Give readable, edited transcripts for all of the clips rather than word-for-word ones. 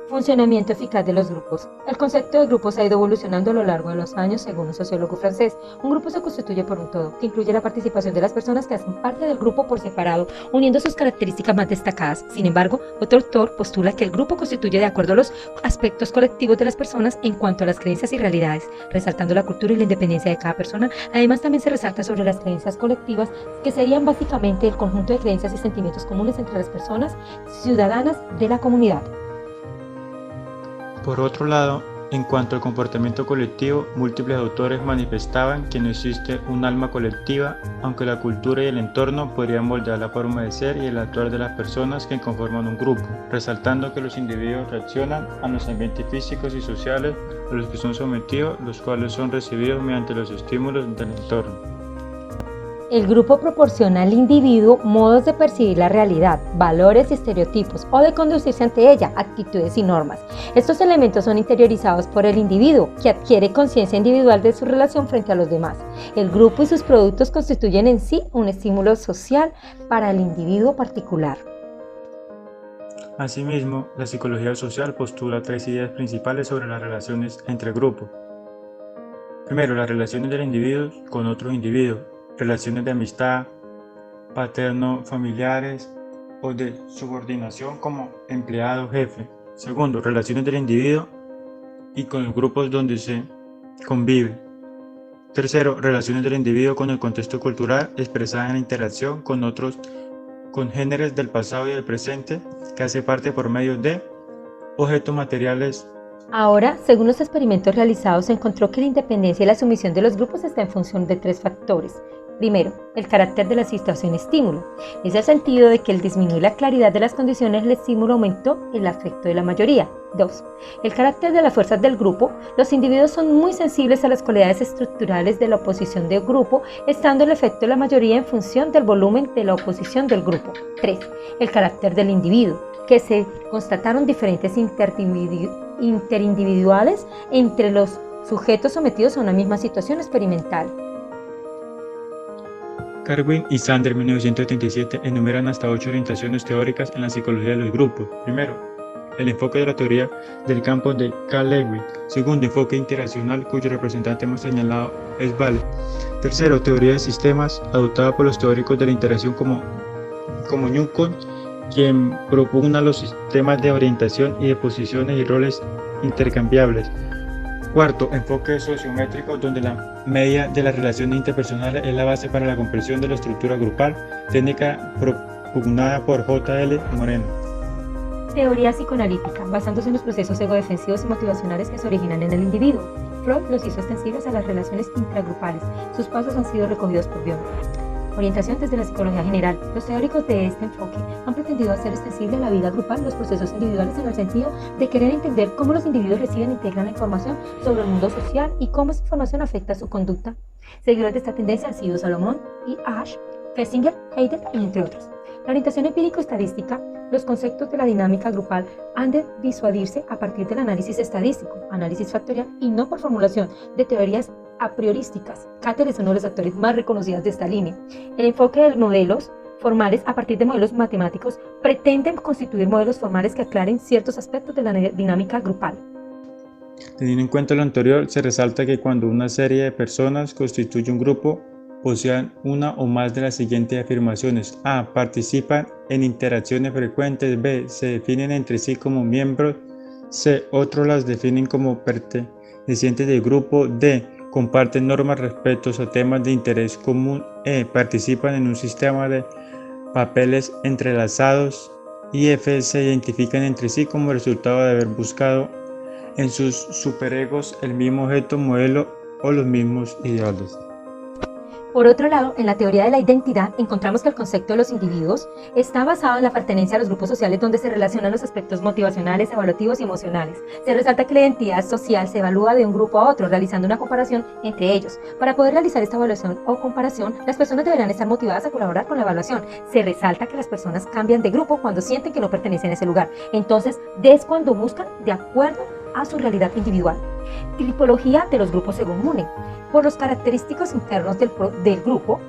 Funcionamiento eficaz de los grupos. El concepto de grupos ha ido evolucionando a lo largo de los años según un sociólogo francés. Un grupo se constituye por un todo, que incluye la participación de las personas que hacen parte del grupo por separado, uniendo sus características más destacadas. Sin embargo, otro autor postula que el grupo constituye de acuerdo a los aspectos colectivos de las personas en cuanto a las creencias y realidades, resaltando la cultura y la independencia de cada persona. Además, también se resalta sobre las creencias colectivas, que serían básicamente el conjunto de creencias y sentimientos comunes entre las personas ciudadanas de la comunidad. Por otro lado, en cuanto al comportamiento colectivo, múltiples autores manifestaban que no existe un alma colectiva, aunque la cultura y el entorno podrían moldear la forma de ser y el actuar de las personas que conforman un grupo, resaltando que los individuos reaccionan a los ambientes físicos y sociales a los que son sometidos, los cuales son recibidos mediante los estímulos del entorno. El grupo proporciona al individuo modos de percibir la realidad, valores y estereotipos, o de conducirse ante ella, actitudes y normas. Estos elementos son interiorizados por el individuo, que adquiere conciencia individual de su relación frente a los demás. El grupo y sus productos constituyen en sí un estímulo social para el individuo particular. Asimismo, la psicología social postula tres ideas principales sobre las relaciones entre grupos. Primero, las relaciones del individuo con otros individuos, relaciones de amistad, paterno-familiares o de subordinación como empleado-jefe. Segundo, relaciones del individuo y con los grupos donde se convive. Tercero, relaciones del individuo con el contexto cultural expresada en la interacción con otros congéneres del pasado y del presente, que hace parte por medio de objetos materiales. Ahora, según los experimentos realizados, se encontró que la independencia y la sumisión de los grupos está en función de tres factores. Primero, el carácter de la situación-estímulo. Es el sentido de que al disminuir la claridad de las condiciones, el estímulo aumentó el afecto de la mayoría. 2. El carácter de las fuerzas del grupo. Los individuos son muy sensibles a las cualidades estructurales de la oposición del grupo, estando el efecto de la mayoría en función del volumen de la oposición del grupo. 3. El carácter del individuo, que se constataron diferentes interindividuales entre los sujetos sometidos a una misma situación experimental. Carwin y Sander, 1977, enumeran hasta 8 orientaciones teóricas en la psicología de los grupos. Primero, el enfoque de la teoría del campo de Carl Lewis. Segundo, enfoque interaccional, cuyo representante más señalado es Vale. Tercero, teoría de sistemas, adoptada por los teóricos de la interacción como Newcomb, quien propugna los sistemas de orientación y de posiciones y roles intercambiables. Cuarto, enfoque sociométrico, donde la media de las relaciones interpersonales es la base para la comprensión de la estructura grupal, técnica propugnada por J.L. Moreno. Teoría psicoanalítica, basándose en los procesos egodefensivos y motivacionales que se originan en el individuo. Freud los hizo extensibles a las relaciones intragrupales. Sus pasos han sido recogidos por Bion. Orientación desde la psicología general. Los teóricos de este enfoque han pretendido hacer extensible a la vida grupal los procesos individuales en el sentido de querer entender cómo los individuos reciben e integran la información sobre el mundo social y cómo esa información afecta su conducta. Seguidores de esta tendencia han sido Salomón y Ash, Festinger, Heidel y entre otros. La orientación empírico-estadística. Los conceptos de la dinámica grupal han de disuadirse a partir del análisis estadístico, análisis factorial y no por formulación de teorías a priorísticas. Cater es uno de los actores más reconocidos de esta línea. El enfoque de modelos formales a partir de modelos matemáticos pretenden constituir modelos formales que aclaren ciertos aspectos de la dinámica grupal. Teniendo en cuenta lo anterior, se resalta que cuando una serie de personas constituye un grupo, posean una o más de las siguientes afirmaciones. A. Participan en interacciones frecuentes. B. Se definen entre sí como miembros. C. Otros las definen como pertenecientes del grupo. D. Comparten normas respecto a temas de interés común. E. Participan en un sistema de papeles entrelazados. Y F. Se identifican entre sí como resultado de haber buscado en sus superegos el mismo objeto, modelo o los mismos ideales. Por otro lado, en la teoría de la identidad encontramos que el concepto de los individuos está basado en la pertenencia a los grupos sociales donde se relacionan los aspectos motivacionales, evaluativos y emocionales. Se resalta que la identidad social se evalúa de un grupo a otro, realizando una comparación entre ellos. Para poder realizar esta evaluación o comparación, las personas deberán estar motivadas a colaborar con la evaluación. Se resalta que las personas cambian de grupo cuando sienten que no pertenecen a ese lugar. Entonces, es cuando buscan de acuerdo a su realidad individual. Tipología de los grupos según Mune. Por los característicos internos del grupo,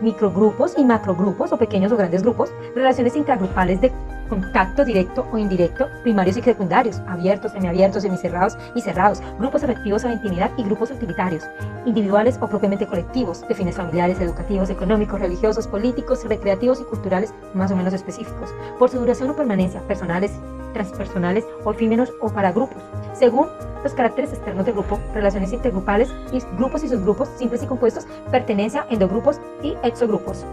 microgrupos y macrogrupos o pequeños o grandes grupos, relaciones intragrupales de contacto directo o indirecto, primarios y secundarios, abiertos, semiabiertos, semicerrados y cerrados, grupos afectivos o de intimidad y grupos utilitarios, individuales o propiamente colectivos, de fines familiares, educativos, económicos, religiosos, políticos, recreativos y culturales más o menos específicos, por su duración o permanencia, personales, transpersonales o efímeros o para grupos, según los caracteres externos del grupo, relaciones intergrupales y grupos y subgrupos, simples y compuestos, pertenencia, endogrupos y exogrupos.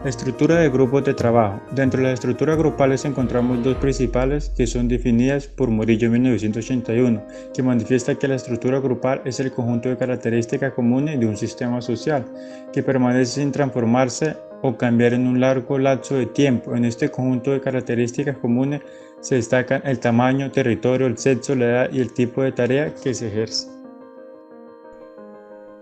Estructura de grupos de trabajo. Dentro de las estructuras grupales encontramos dos principales que son definidas por Murillo en 1981, que manifiesta que la estructura grupal es el conjunto de características comunes de un sistema social, que permanece sin transformarse o cambiar en un largo lapso de tiempo. En este conjunto de características comunes se destacan el tamaño, territorio, el sexo, la edad y el tipo de tarea que se ejerce.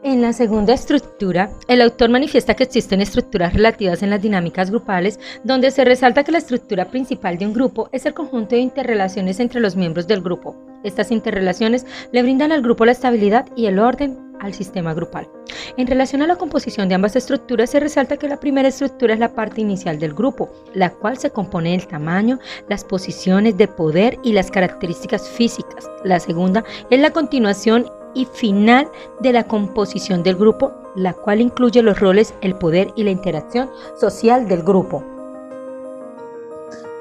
En la segunda estructura, el autor manifiesta que existen estructuras relativas en las dinámicas grupales, donde se resalta que la estructura principal de un grupo es el conjunto de interrelaciones entre los miembros del grupo. Estas interrelaciones le brindan al grupo la estabilidad y el orden al sistema grupal. En relación a la composición de ambas estructuras, se resalta que la primera estructura es la parte inicial del grupo, la cual se compone del tamaño, las posiciones de poder y las características físicas. La segunda es la continuación y final de la composición del grupo, la cual incluye los roles, el poder y la interacción social del grupo.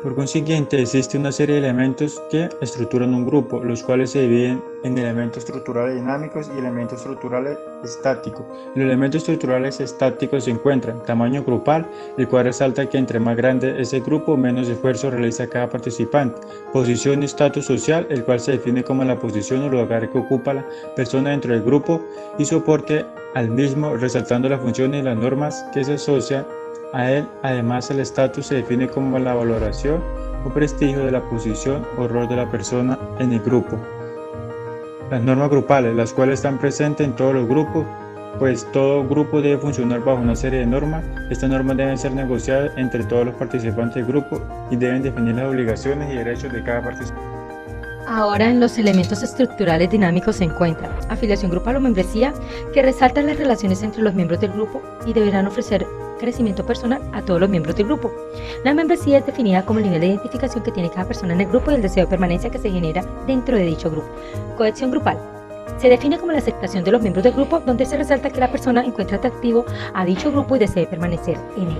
Por consiguiente, existe una serie de elementos que estructuran un grupo, los cuales se dividen en elementos estructurales dinámicos y elementos estructurales estáticos. Los elementos estructurales estáticos se encuentran tamaño grupal, el cual resalta que entre más grande es el grupo, menos esfuerzo realiza cada participante. Posición y estatus social, el cual se define como la posición o lugar que ocupa la persona dentro del grupo, y soporte al mismo, resaltando las funciones y las normas que se asocian a él. Además, el estatus se define como la valoración o prestigio de la posición o rol de la persona en el grupo. Las normas grupales, las cuales están presentes en todos los grupos, pues todo grupo debe funcionar bajo una serie de normas. Estas normas deben ser negociadas entre todos los participantes del grupo y deben definir las obligaciones y derechos de cada participante. Ahora, en los elementos estructurales dinámicos se encuentra afiliación grupal o membresía, que resaltan las relaciones entre los miembros del grupo y deberán ofrecer crecimiento personal a todos los miembros del grupo. La membresía es definida como el nivel de identificación que tiene cada persona en el grupo y el deseo de permanencia que se genera dentro de dicho grupo. Cohesión grupal se define como la aceptación de los miembros del grupo, donde se resalta que la persona encuentra atractivo a dicho grupo y desea permanecer en él.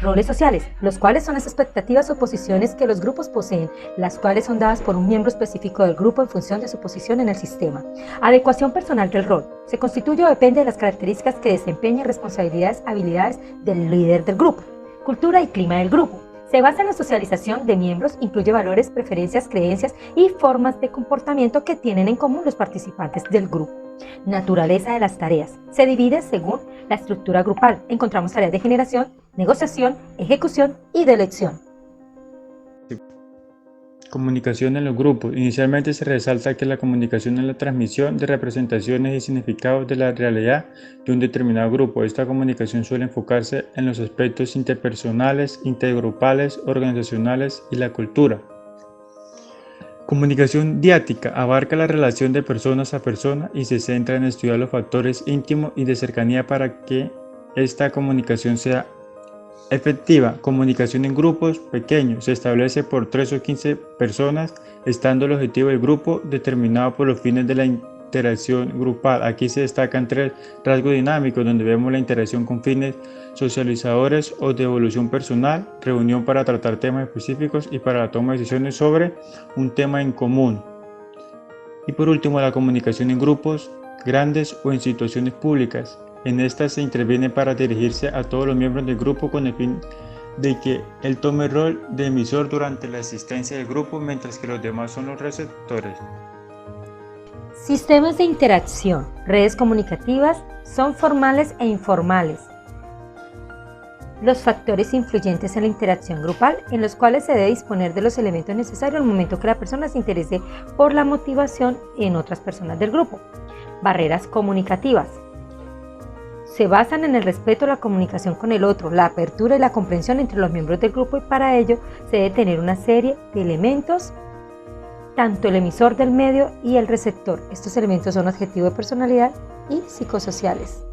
Roles sociales, los cuales son las expectativas o posiciones que los grupos poseen, las cuales son dadas por un miembro específico del grupo en función de su posición en el sistema. Adecuación personal del rol. Se constituye o depende de las características que desempeña, responsabilidades, habilidades del líder del grupo. Cultura y clima del grupo. Se basa en la socialización de miembros, incluye valores, preferencias, creencias y formas de comportamiento que tienen en común los participantes del grupo. Naturaleza de las tareas. Se divide según la estructura grupal. Encontramos tareas de generación, negociación, ejecución y de elección. Comunicación en los grupos. Inicialmente se resalta que la comunicación es la transmisión de representaciones y significados de la realidad de un determinado grupo. Esta comunicación suele enfocarse en los aspectos interpersonales, intergrupales, organizacionales y la cultura. Comunicación diática abarca la relación de personas a persona y se centra en estudiar los factores íntimos y de cercanía para que esta comunicación sea efectiva. Comunicación en grupos pequeños. Se establece por 3 o 15 personas, estando el objetivo del grupo determinado por los fines de la interacción grupal. Aquí se destacan 3 rasgos dinámicos, donde vemos la interacción con fines socializadores o de evolución personal, reunión para tratar temas específicos y para la toma de decisiones sobre un tema en común. Y por último, la comunicación en grupos grandes o en situaciones públicas. En esta se interviene para dirigirse a todos los miembros del grupo con el fin de que él tome el rol de emisor durante la existencia del grupo, mientras que los demás son los receptores. Sistemas de interacción. Redes comunicativas son formales e informales. Los factores influyentes en la interacción grupal, en los cuales se debe disponer de los elementos necesarios al momento que la persona se interese por la motivación en otras personas del grupo. Barreras comunicativas. Se basan en el respeto a la comunicación con el otro, la apertura y la comprensión entre los miembros del grupo, y para ello se debe tener una serie de elementos, tanto el emisor del medio y el receptor. Estos elementos son adjetivos de personalidad y psicosociales.